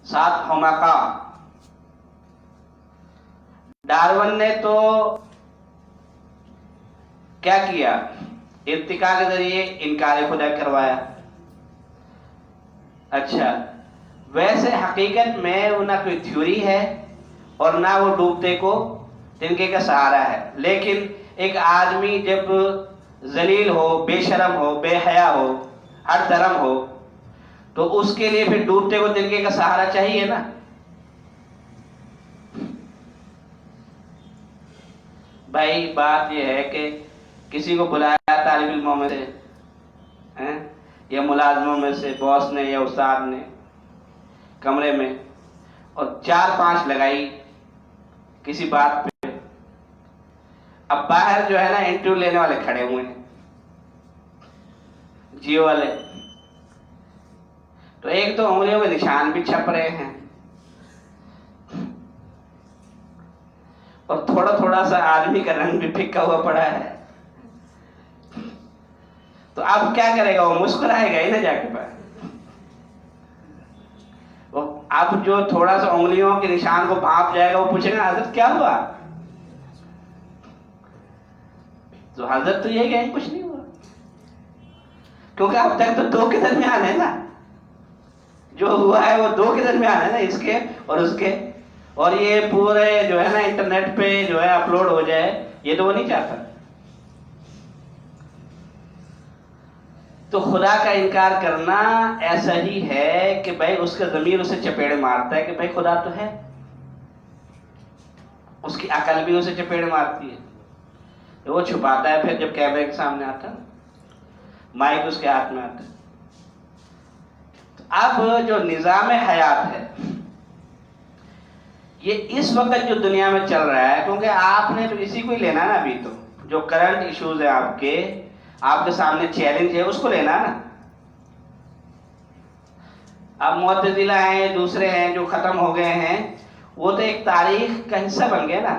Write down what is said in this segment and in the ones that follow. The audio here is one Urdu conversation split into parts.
7 حمقا. ڈارون نے تو کیا کیا؟ ارتقاء کے ذریعے انکار خدا کروایا. اچھا، ویسے حقیقت میں وہ نہ کوئی تھیوری ہے اور نہ وہ ڈوبتے کو تنکے کا سہارا ہے. لیکن ایک آدمی جب ذلیل ہو، بے شرم ہو، بے حیا ہو، ہر دھرم ہو، تو اس کے لیے پھر ڈوبتے کو تنکے کا سہارا چاہیے نا. بھائی بات یہ ہے کہ کسی کو بلایا طالب علموں میں سے یا ملازموں میں سے باس نے یا استاد نے کمرے میں، اور 4-5 لگائی کسی بات پہ. اب باہر جو ہے نا انٹرویو لینے والے کھڑے ہوئے ہیں، جیو والے، تو ایک تو انگلیوں کے نشان بھی چھپ رہے ہیں اور تھوڑا تھوڑا سا آدمی کا رنگ بھی پھکا ہوا پڑا ہے. تو اب کیا کرے گا؟ وہ مسکرائے گا ہی نا جا کے باہر. اب جو تھوڑا سا انگلیوں کے نشان کو بھانپ جائے گا وہ پوچھے گا حضرت کیا ہوا؟ تو حضرت تو یہ کہ کچھ نہیں ہوا، کیونکہ اب تک تو 2 کے درمیان ہے نا. جو ہوا ہے وہ 2 کے درمیان ہے نا، اس کے اور اس کے. اور یہ پورے جو ہے نا انٹرنیٹ پہ جو ہے اپلوڈ ہو جائے، یہ تو وہ نہیں چاہتا. تو خدا کا انکار کرنا ایسا ہی ہے کہ بھائی اس کا ضمیر اسے چپیڑ مارتا ہے کہ بھائی خدا تو ہے، اس کی عقل بھی اسے چپیڑ مارتی ہے. وہ چھپاتا ہے پھر جب کیمرے کے سامنے آتا ہے، مائک اس کے ہاتھ میں آتا ہے. اب جو نظام حیات ہے یہ اس وقت جو دنیا میں چل رہا ہے، کیونکہ آپ نے تو اسی کو ہی لینا نا. ابھی تو جو کرنٹ ایشوز ہیں آپ کے سامنے چیلنج ہے، اس کو لینا نا. اب معتزلہ ہیں، دوسرے ہیں جو ختم ہو گئے ہیں، وہ تو ایک تاریخ کا حصہ بن گئے نا،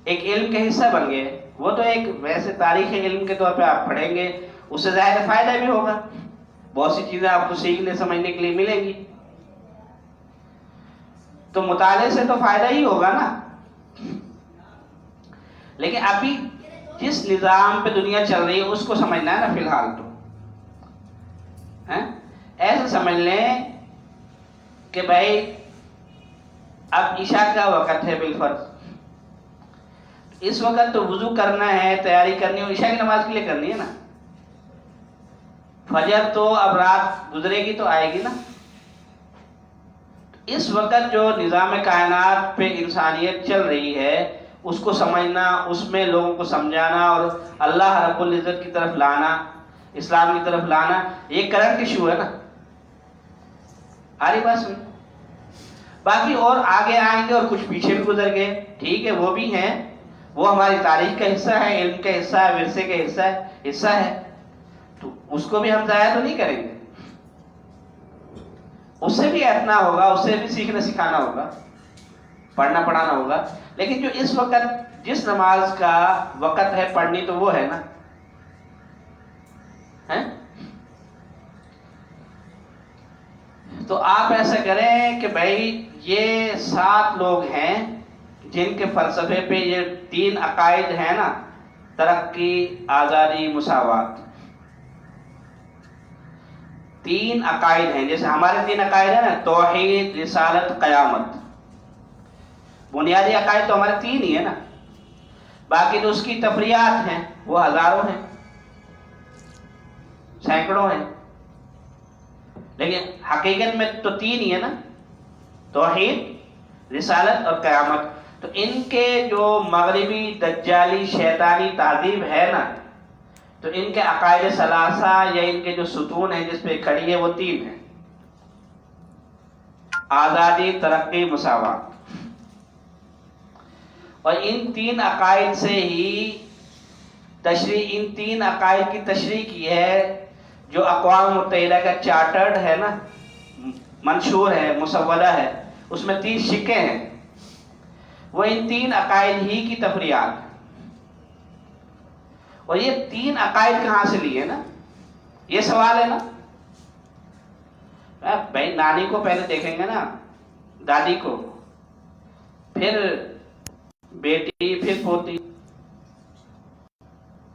ایک علم کا حصہ بن گئے. وہ تو ایک ویسے تاریخ علم کے طور پہ آپ پڑھیں گے، اس سے ظاہر فائدہ بھی ہوگا، بہت سی چیزیں آپ کو سیکھنے سمجھنے کے لیے ملیں گی. تو مطالعے سے تو فائدہ ہی ہوگا نا. لیکن ابھی جس نظام پہ دنیا چل رہی ہے اس کو سمجھنا ہے نا. فی الحال تو ایسے سمجھ لیں کہ بھائی اب عشاء کا وقت ہے بالفرض، اس وقت تو وضو کرنا ہے، تیاری کرنی ہے، عشاء کی نماز کے لیے کرنی ہے نا. فجر تو اب رات گزرے گی تو آئے گی نا. اس وقت جو نظام کائنات پہ انسانیت چل رہی ہے اس کو سمجھنا، اس میں لوگوں کو سمجھانا اور اللہ رب العزت کی طرف لانا، اسلام کی طرف لانا، یہ کرنٹ ایشو ہے نا. آ رہی بات سن؟ باقی اور آگے آئیں گے اور کچھ پیچھے بھی گزر گئے، ٹھیک ہے، وہ بھی ہیں، وہ ہماری تاریخ کا حصہ ہے، علم کا حصہ ہے، ورثے کا حصہ ہے. تو اس کو بھی ہم ضائع تو نہیں کریں گے. اس سے بھی اتنا ہوگا، اس سے بھی سیکھنا سکھانا ہوگا، پڑھنا پڑھانا ہوگا. لیکن جو اس وقت جس نماز کا وقت ہے پڑھنی تو وہ ہے نا. تو آپ ایسا کریں کہ بھائی یہ 7 لوگ ہیں جن کے فلسفے پہ یہ 3 عقائد ہیں نا، ترقی، آزادی، مساوات. 3 عقائد ہیں، جیسے ہمارے 3 عقائد ہیں نا، توحید، رسالت، قیامت. بنیادی عقائد تو ہمارے 3 ہی ہیں نا. باقی تو اس کی تفریعات ہیں، وہ ہزاروں ہیں، سینکڑوں ہیں. لیکن حقیقت میں تو 3 ہی ہے نا، توحید، رسالت اور قیامت. تو ان کے جو مغربی دجالی شیطانی تہذیب ہے نا، تو ان کے عقائد ثلاثہ یا ان کے جو ستون ہیں جس پہ کھڑی ہے وہ 3 ہیں: آزادی، ترقی، مساوات. اور ان 3 عقائد سے ہی ان 3 عقائد کی تشریح کی ہے جو اقوام متحدہ کا چارٹرڈ ہے نا، منشور ہے، مسودہ ہے، اس میں 3 شقیں ہیں. وہ ان 3 عقائد ہی کی تفریعات. اور یہ 3 عقائد کہاں سے لیے نا، یہ سوال ہے نا. بھائی نانی کو پہلے دیکھیں گے نا، دادی کو، پھر بیٹی، پھر پوتی،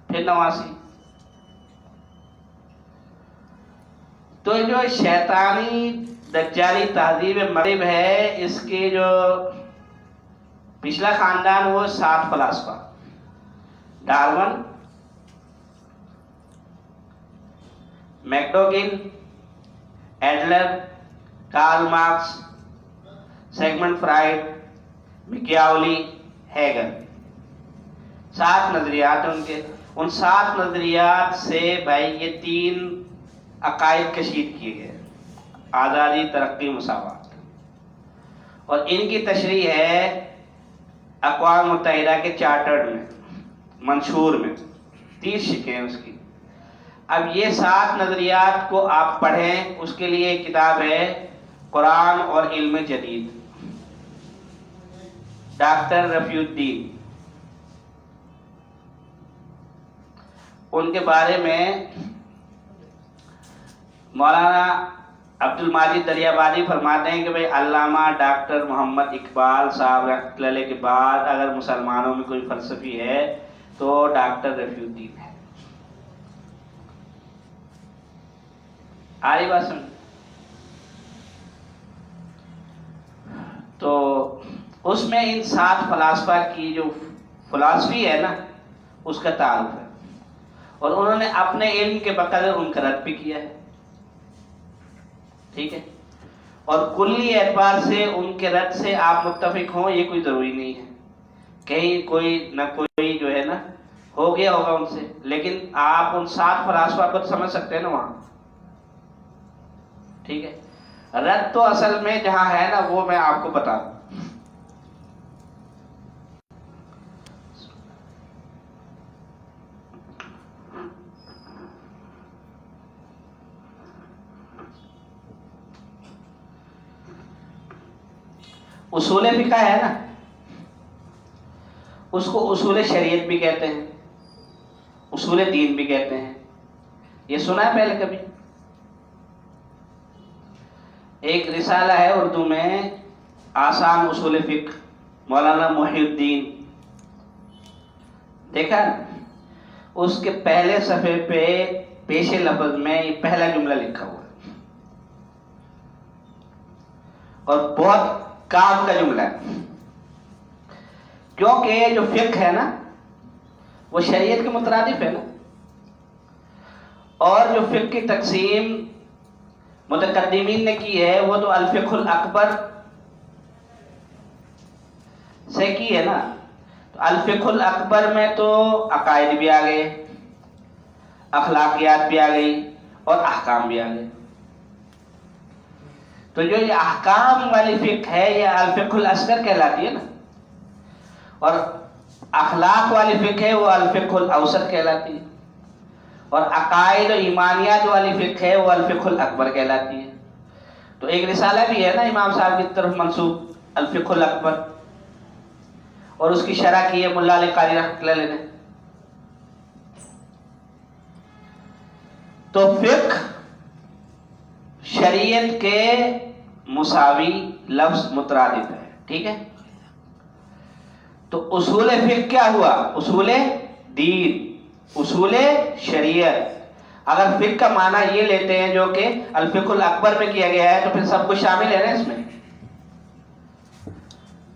پھر نواسی. تو جو شیطانی دجالی تہذیب مغرب ہے، اس کے جو پچھلا خاندان وہ 7 فلاسفہ: Darwin, McDougall, Adler, Karl Marx, Sigmund Freud, Machiavelli, Hegel. 7 نظریات ہیں ان کے. ان 7 نظریات سے بھائی یہ 3 عقائد کشید کیے گئے: آزادی، ترقی، مساوات. اور ان کی تشریح ہے اقوام متحدہ کے چارٹرڈ میں، منشور میں. 30 شکیں ہیں اس کی. اب یہ 7 نظریات کو آپ پڑھیں، اس کے لیے ایک کتاب ہے قرآن اور علم جدید، ڈاکٹر رفیع الدین. ان کے بارے میں مولانا عبد الماجد دریابادی فرماتے ہیں کہ بھئی علامہ ڈاکٹر محمد اقبال صاحب رحمۃ اللہ علیہ کے بعد اگر مسلمانوں میں کوئی فلسفی ہے تو ڈاکٹر رفیع الدین ہے. آ رہی بات سمجھ؟ تو اس میں ان 7 فلاسفہ کی جو فلاسفی ہے نا، اس کا تعارف ہے، اور انہوں نے اپنے علم کے بقدر ان کا رد بھی کیا ہے. ٹھیک ہے. اور کلی اعتبار سے ان کے رد سے آپ متفق ہوں یہ کوئی ضروری نہیں ہے. کہیں کوئی نہ کوئی جو ہے نا ہو گیا ہوگا ان سے، لیکن آپ ان 7 فلاسفہ کو سمجھ سکتے ہیں نا وہاں. ٹھیک ہے. رد تو اصل میں جہاں ہے نا وہ میں آپ کو بتا دوں. اصول فقہ ہے نا، اس کو اصول شریعت بھی کہتے ہیں، اصول دین بھی کہتے ہیں. یہ سنا ہے پہلے کبھی؟ ایک رسالہ ہے اردو میں، آسان اصول فقہ، مولانا محی الدین. دیکھا نا؟ اس کے پہلے صفحے پہ پیش لفظ میں یہ پہلا جملہ لکھا ہوا ہے، اور بہت کام کا جملہ ہے. کیونکہ جو فقہ ہے نا وہ شریعت کے مترادف ہے نا، اور جو فقہ کی تقسیم متقدمین نے کی ہے وہ تو الفقہ الاکبر سے کی ہے نا. تو الفقہ الاکبر میں تو عقائد بھی آ گئے، اخلاقیات بھی آ گئی، اور احکام بھی آ گئے. تو جو یہ احکام والی فقہ ہے یہ الفقہ الاصغر کہلاتی ہے نا، اور اخلاق والی فقہ ہے وہ الفقہ الاوسط کہلاتی ہے، اور عقائد و ایمانیات والی فقہ ہے وہ الفقہ الاکبر کہلاتی ہے. تو ایک رسالہ بھی ہے نا امام صاحب کی طرف منسوب، الفقہ الاکبر، اور اس کی شرح کی ہے ملا علی قاری رحمۃ اللہ علیہ نے. تو فقہ شریعت کے مساوی لفظ مترادف ہے. ٹھیک ہے. تو اصول فقہ کیا ہوا؟ اصول دین، اصول شریعت. اگر فقہ کا معنی یہ لیتے ہیں جو کہ الفقہ الاکبر میں کیا گیا ہے تو پھر سب کچھ شامل ہے نا اس میں.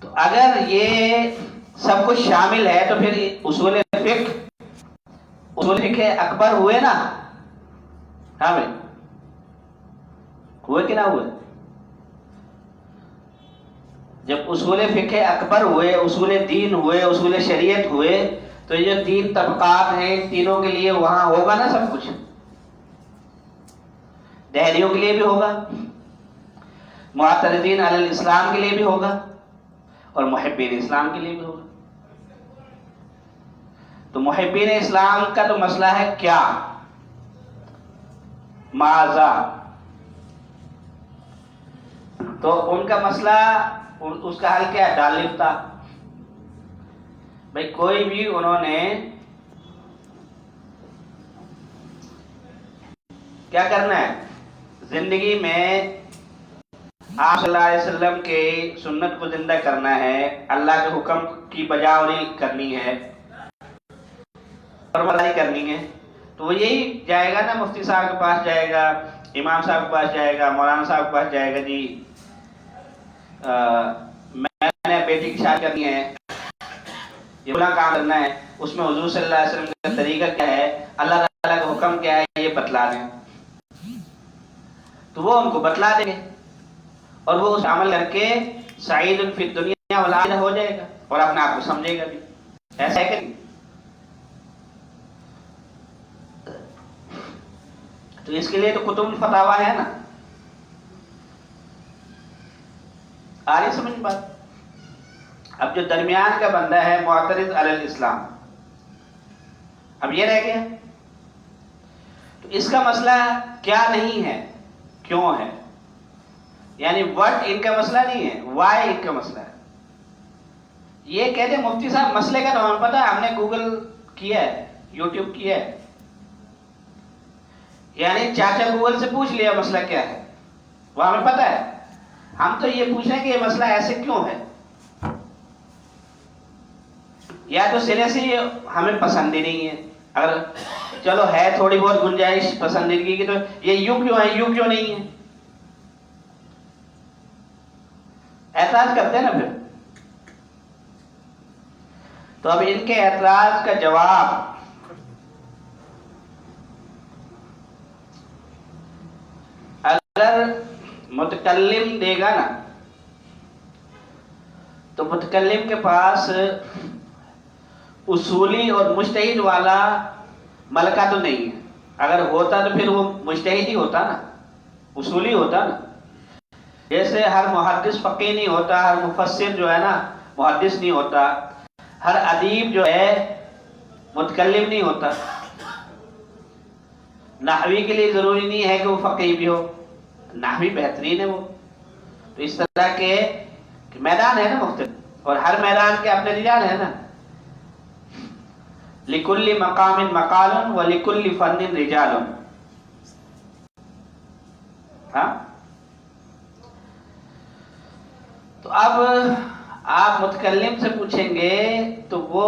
تو اگر یہ سب کچھ شامل ہے تو پھر اصول فقہ اکبر ہوئے نا. ہاں بھائی ہوئے کہ نہ ہوئے؟ جب اصول فقہ اکبر ہوئے، اصول دین ہوئے، اصول شریعت ہوئے، تو یہ جو 3 طبقات ہیں ان تینوں کے لیے وہاں ہوگا نا سب کچھ. دہریوں کے لیے بھی ہوگا، معترضین علی الاسلام کے لیے بھی ہوگا، اور محبین اسلام کے لیے بھی ہوگا. تو محبین اسلام کا تو مسئلہ ہے کیا؟ ماذا. تو ان کا مسئلہ، اس کا حل کیا ہے؟ ڈال لفتا. بھائی کوئی بھی انہوں نے کیا کرنا ہے زندگی میں، آپ صلی اللہ علیہ وسلم کے سنت کو زندہ کرنا ہے، اللہ کے حکم کی بجاوری کرنی ہے، فرمانبرداری کرنی ہے، تو وہ یہی جائے گا نا، مفتی صاحب کے پاس جائے گا، امام صاحب کے پاس جائے گا، مولانا صاحب کے پاس جائے گا، جی میں نے بیٹی کی شادی کرنی ہے، یہ بڑا کام کرنا ہے، اس میں حضور صلی اللہ علیہ وسلم کا طریقہ کیا ہے، اللہ تعالیٰ کا حکم کیا ہے، یہ بتلا دیں، تو وہ ان کو بتلا دیں گے اور وہ اس عمل کر کے سعید فی الدنیا والآخرہ ہو جائے گا اور اپنے آپ کو سمجھے گا بھی. ایسا ہے کہ تو اس کے لیے تو کتب الفتاوی ہے نا. آ رہی سمجھ بات؟ اب جو درمیان کا بندہ ہے معترض علی الاسلام، اب یہ رہ گیا، تو اس کا مسئلہ کیا نہیں ہے، کیوں ہے، یعنی وٹ ان کا مسئلہ نہیں ہے، وائی ان کا مسئلہ ہے. یہ کہتے ہیں مفتی صاحب مسئلے کا نام پتہ ہے، ہم نے گوگل کیا ہے، یوٹیوب کیا ہے، یعنی چاچا گوگل سے پوچھ لیا مسئلہ کیا ہے، وہ ہمیں پتہ ہے. ہم تو یہ پوچھ رہے ہیں کہ یہ مسئلہ ایسے کیوں ہے، یا تو سرے سے یہ ہمیں پسند ہی نہیں ہے، اگر چلو ہے تھوڑی بہت گنجائش پسندیدگی کی، تو یہ یوں کیوں ہے، یوں کیوں نہیں ہے، اعتراض کرتے ہیں نا پھر. تو اب ان کے اعتراض کا جواب اگر متکلم دے گا نا، تو متکلم کے پاس اصولی اور مجتہد والا ملکہ تو نہیں ہے. اگر ہوتا تو پھر وہ مجتہد ہی ہوتا نا، اصولی ہوتا نا. جیسے ہر محدث فقیہ نہیں ہوتا، ہر مفسر جو ہے نا محدث نہیں ہوتا، ہر ادیب جو ہے متکلم نہیں ہوتا. نحوی کے لیے ضروری نہیں ہے کہ وہ فقیہ بھی ہو، نحوی بہترین ہے وہ. تو اس طرح کے میدان ہے نا مختلف، اور ہر میدان کے اپنے رجال ہے نا. لِكُلِّ مَقَامٍ مَقَالٌ وَلِكُلِّ فَنٍّ رِجَالٌ. ہاں، تو اب آپ متکلم سے پوچھیں گے تو وہ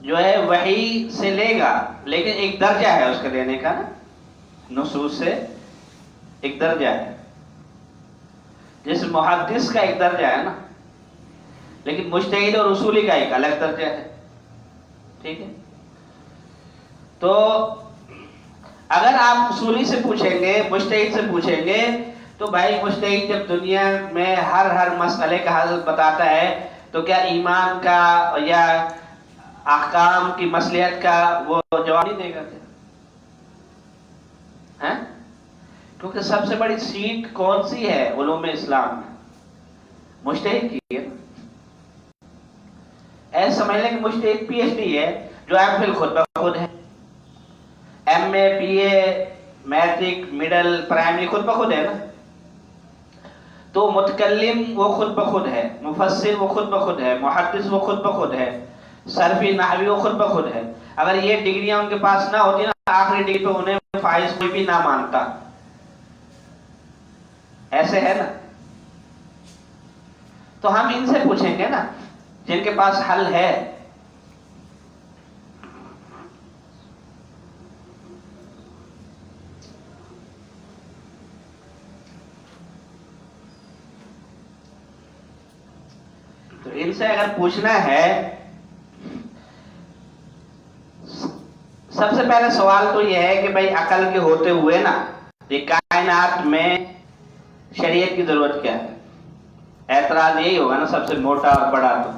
جو ہے وحی سے لے گا، لیکن ایک درجہ ہے اس کے لینے کا نا، نصوص سے ایک درجہ ہے. جیسے محدث کا ایک درجہ ہے نا، لیکن مجتہد اور اصولی کا ایک الگ درجہ ہے. ٹھیک ہے، تو اگر آپ اصولی سے پوچھیں گے، مجتہد سے پوچھیں گے، تو بھائی مجتہد جب دنیا میں ہر مسئلے کا حل بتاتا ہے، تو کیا ایمان کا یا احکام کی مصلحت کا وہ جواب نہیں دے گا کیا؟ کیونکہ سب سے بڑی سیٹ کون سی ہے علوم اسلام میں؟ مجتہد کی ہے. ایسے سمجھ لیں کہ مجتہد پی ایچ ڈی ہے، جو ایم فل خود بخود ہے، ایم اے پی اے میٹرک مڈل پرائمری خود بخود ہے نا. تو متکلم وہ خود بخود ہے، مفسر وہ خود بخود ہے، محدث وہ خود بخود ہے، صرفی نحوی وہ خود بخود ہے. اگر یہ ڈگریاں ان کے پاس نہ ہوتی نا، آخری ڈگری پہ انہیں فائز کوئی بھی نہ مانتا. ایسے ہے نا. تو ہم ان سے پوچھیں گے نا جن کے پاس حل ہے. تو ان سے اگر پوچھنا ہے، سب سے پہلا سوال تو یہ ہے کہ بھائی عقل کے ہوتے ہوئے نا یہ کائنات میں شریعت کی ضرورت کیا ہے. اعتراض یہی ہوگا نا سب سے موٹا اور بڑا. تو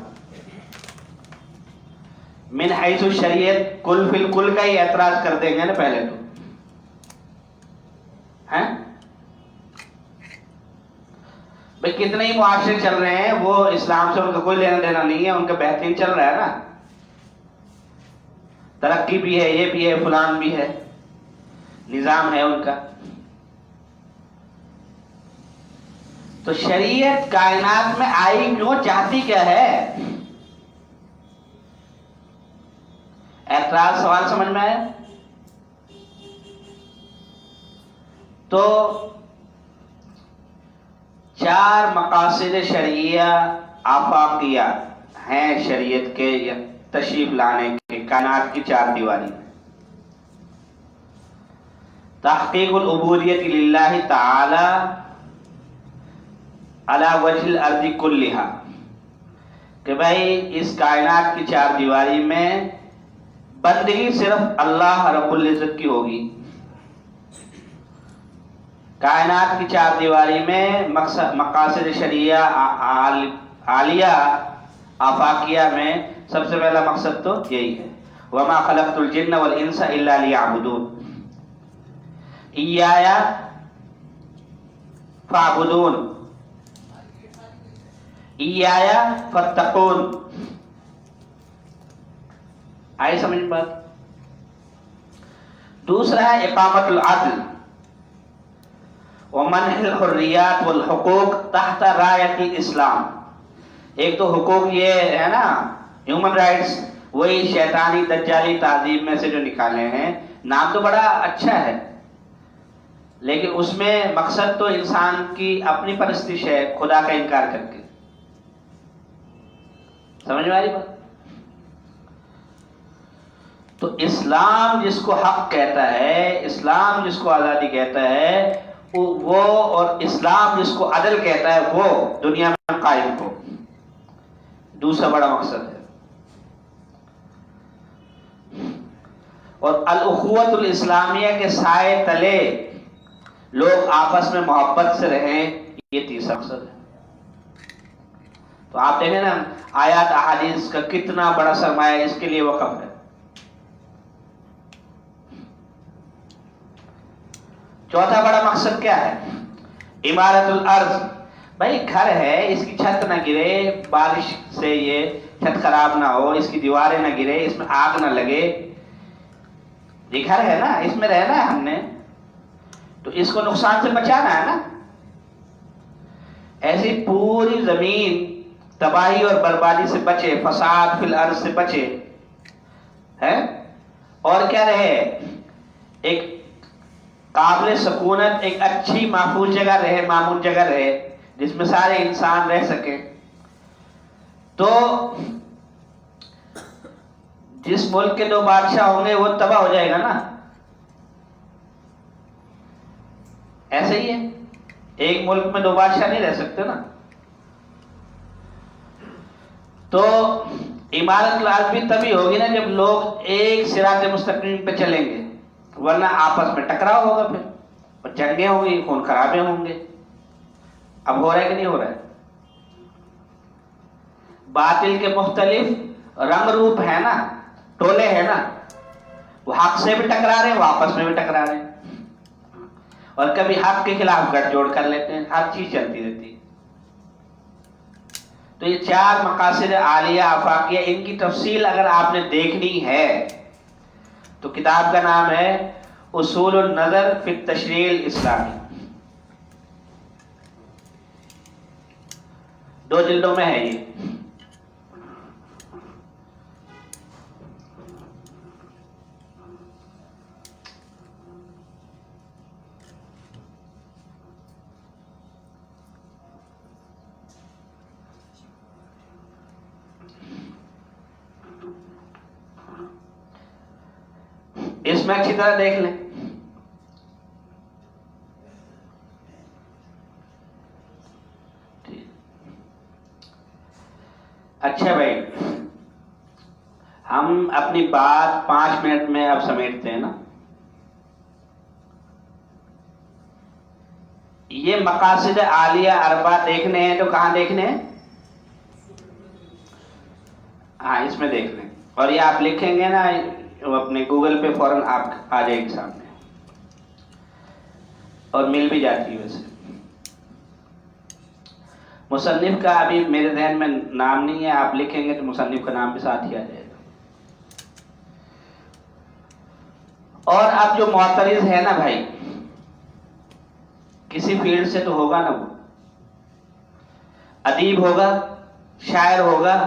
من حیث الشریعت کل فی الکل کا ہی اعتراض کر دیں گے نا پہلے تو. بھائی کتنے ہی معاشرے چل رہے ہیں، وہ اسلام سے ان کا کوئی لینا دینا نہیں ہے، ان کا بہترین چل رہا ہے نا، ترقی بھی ہے، یہ بھی ہے، فلان بھی ہے، نظام ہے ان کا. تو شریعت کائنات میں آئی کیوں، چاہتی کیا ہے؟ اعتراض سوال سمجھ میں آیا؟ تو چار مقاصد شرعیہ آفاقیہ ہیں شریعت کے یا تشریف لانے کے کائنات کی چار دیواری میں. تحقیق العبودیت للہ تعالی علی وجہ الارض کلہا، کہ بھائی اس کائنات کی چار دیواری میں بندگی صرف اللہ رب العزت کی ہوگی. کائنات کی چار دیواری میں مقاصد شرعیہ عالیہ آفاقیہ میں سب سے پہلا مقصد تو یہی ہے. وما خلقت الجن والانس الا لیعبدون، ایایا فاعبدون، ایایا فاتقون. آئی سمجھ بات؟ دوسرا ہے اقامت العدل ومنح الحریات والحقوق تحت رایت الاسلام. ایک تو حقوق یہ ہے نا ہیومن رائٹس، وہی شیطانی دجالی تہذیب میں سے جو نکالے ہیں. نام تو بڑا اچھا ہے لیکن اس میں مقصد تو انسان کی اپنی پرستش ہے خدا کا انکار کر کے. سمجھ میں آ رہی بات؟ تو اسلام جس کو حق کہتا ہے، اسلام جس کو آزادی کہتا ہے وہ، اور اسلام جس کو عدل کہتا ہے وہ دنیا میں قائم ہو. دوسرا بڑا مقصد ہے. اور الاخوۃ الاسلامیہ کے سائے تلے لوگ آپس میں محبت سے رہیں، یہ تیسرا مقصد ہے. تو آپ دیکھیں نا آیات احادیث کا کتنا بڑا سرمایہ اس کے لیے وقف ہے. چوتھا بڑا مقصد کیا ہے؟ عمارت الارض. بھائی گھر ہے، اس کی چھت نہ گرے، بارش سے یہ چھت خراب نہ ہو، اس کی دیواریں نہ گرے، اس میں آگ نہ لگے. یہ گھر ہے نا، اس میں رہنا ہے ہم نے، تو اس کو نقصان سے بچانا ہے نا. ایسی پوری زمین تباہی اور بربادی سے بچے، فساد فی الارض سے بچے ہے. اور کیا رہے؟ ایک قابل سکونت، ایک اچھی محفوظ جگہ رہے، معمول جگہ رہے جس میں سارے انسان رہ سکیں. تو جس ملک کے دو بادشاہ ہوں گے وہ تباہ ہو جائے گا نا. ایسے ہی ہے، ایک ملک میں دو بادشاہ نہیں رہ سکتے نا. تو عمارت الارض بھی تبھی ہوگی نا جب لوگ ایک صراط مستقیم پہ چلیں گے، ورنہ آپس میں ٹکراؤ ہوگا، پھر اور جنگیں ہوں گی، خون خرابے ہوں گے. اب ہو رہا ہے کہ نہیں ہو رہا ہے؟ باطل کے مختلف رنگ روپ ہے نا، ٹولے ہیں نا، وہ حق سے بھی ٹکرا رہے ہیں، وہ آپس میں بھی ٹکرا رہے ہیں، اور کبھی حق کے خلاف گٹھ جوڑ کر لیتے ہیں. ہر چیز چلتی رہتی ہے. تو یہ چار مقاصد عالیہ آفاقیہ، ان کی تفصیل اگر آپ نے دیکھنی ہے تو کتاب کا نام ہے اصول النظر فی التشریع الاسلامی. 2 جلدوں میں ہے یہ. اس میں اچھی طرح دیکھ لیں. اچھا بھائی، ہم اپنی بات 5 منٹ میں اب سمیٹتے ہیں نا. یہ مقاصد عالیہ اربع دیکھنے ہیں تو کہاں دیکھنے ہیں؟ ہاں اس میں دیکھ لیں. اور یہ آپ لکھیں گے نا اپنے گوگل پہ، فوراً آپ آ جائے گی سامنے، اور مل بھی جاتی ہے. ویسے مصنف کا ابھی میرے ذہن میں نام نہیں ہے، آپ لکھیں گے تو مصنف کا نام بھی ساتھ ہی آ جائے گا. اور اب جو معترض ہے نا بھائی، کسی فیلڈ سے تو ہوگا نا، وہ ادیب ہوگا، شاعر ہوگا،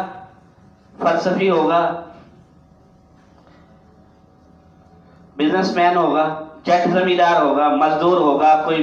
فلسفی ہوگا، بزنس مین ہوگا، جٹ زمیندار ہوگا، مزدور ہوگا، کوئی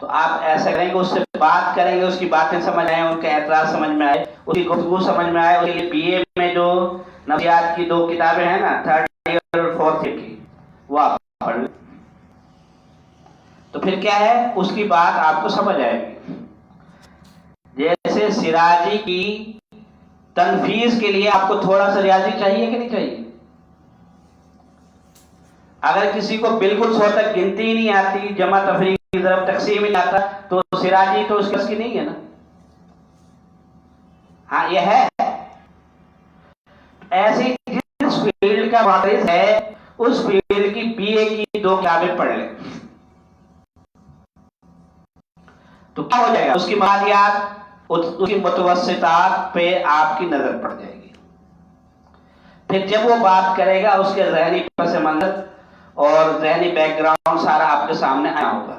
تو آپ ایسا کریں گے، اس سے بات کریں گے، اس کی باتیں سمجھ آئیں، ان کا اعتراض سمجھ میں آئے، اس کی گفتگو سمجھ میں آئے. اس کے لیے بی اے میں جو نفسیات کی 2 کتابیں ہیں نا، 3rd ایئر اور 4th ایئر کی، وہ آپ پڑھ لیں. تو پھر کیا ہے، اس کی بات آپ کو سمجھ آئے گی. جیسے سراجی کی تنفیذ کے لیے آپ کو تھوڑا سا ریاضی چاہیے کہ نہیں چاہیے؟ اگر کسی کو بالکل 100 تک گنتی ہی نہیں آتی، جمع تفریق ضرب تقسیم ہی نہیں آتا، تو سراجی تو اس کی نہیں ہے نا. ہاں یہ ہے. ایسی جس فیلڈ کا مدرس ہے، اس فیلڈ کی بی اے کی 2 کتابیں پڑھ لیں تو کیا ہو جائے گا، اس کی مادیات، اس کی متوسطات پہ آپ کی نظر پڑ جائے گی. پھر جب وہ بات کرے گا، اس کے ذہنی پس منظر اور ذہنی بیک گراؤنڈ سارا آپ کے سامنے آیا ہوگا.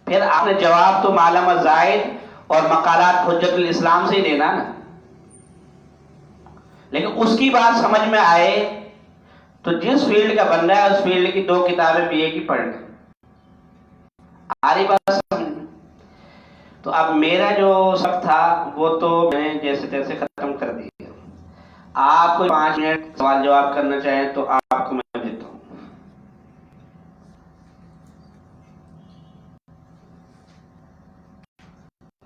پھر آپ نے جواب تو معلم زائد اور مقالات حجت الاسلام سے ہی دینا نا، لیکن اس کی بات سمجھ میں آئے تو جس فیلڈ کا بندہ ہے، اس فیلڈ کی 2 کتابیں بی اے کی پڑھ لیں. آ رہی بات سمجھ؟ تو اب میرا جو سب تھا وہ تو میں جیسے تیسے ختم کر دیا. آپ کو 5 منٹ سوال جواب کرنا چاہیں تو آپ کو میں دیتا ہوں.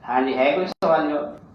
ہاں جی، ہے کوئی سوال جواب؟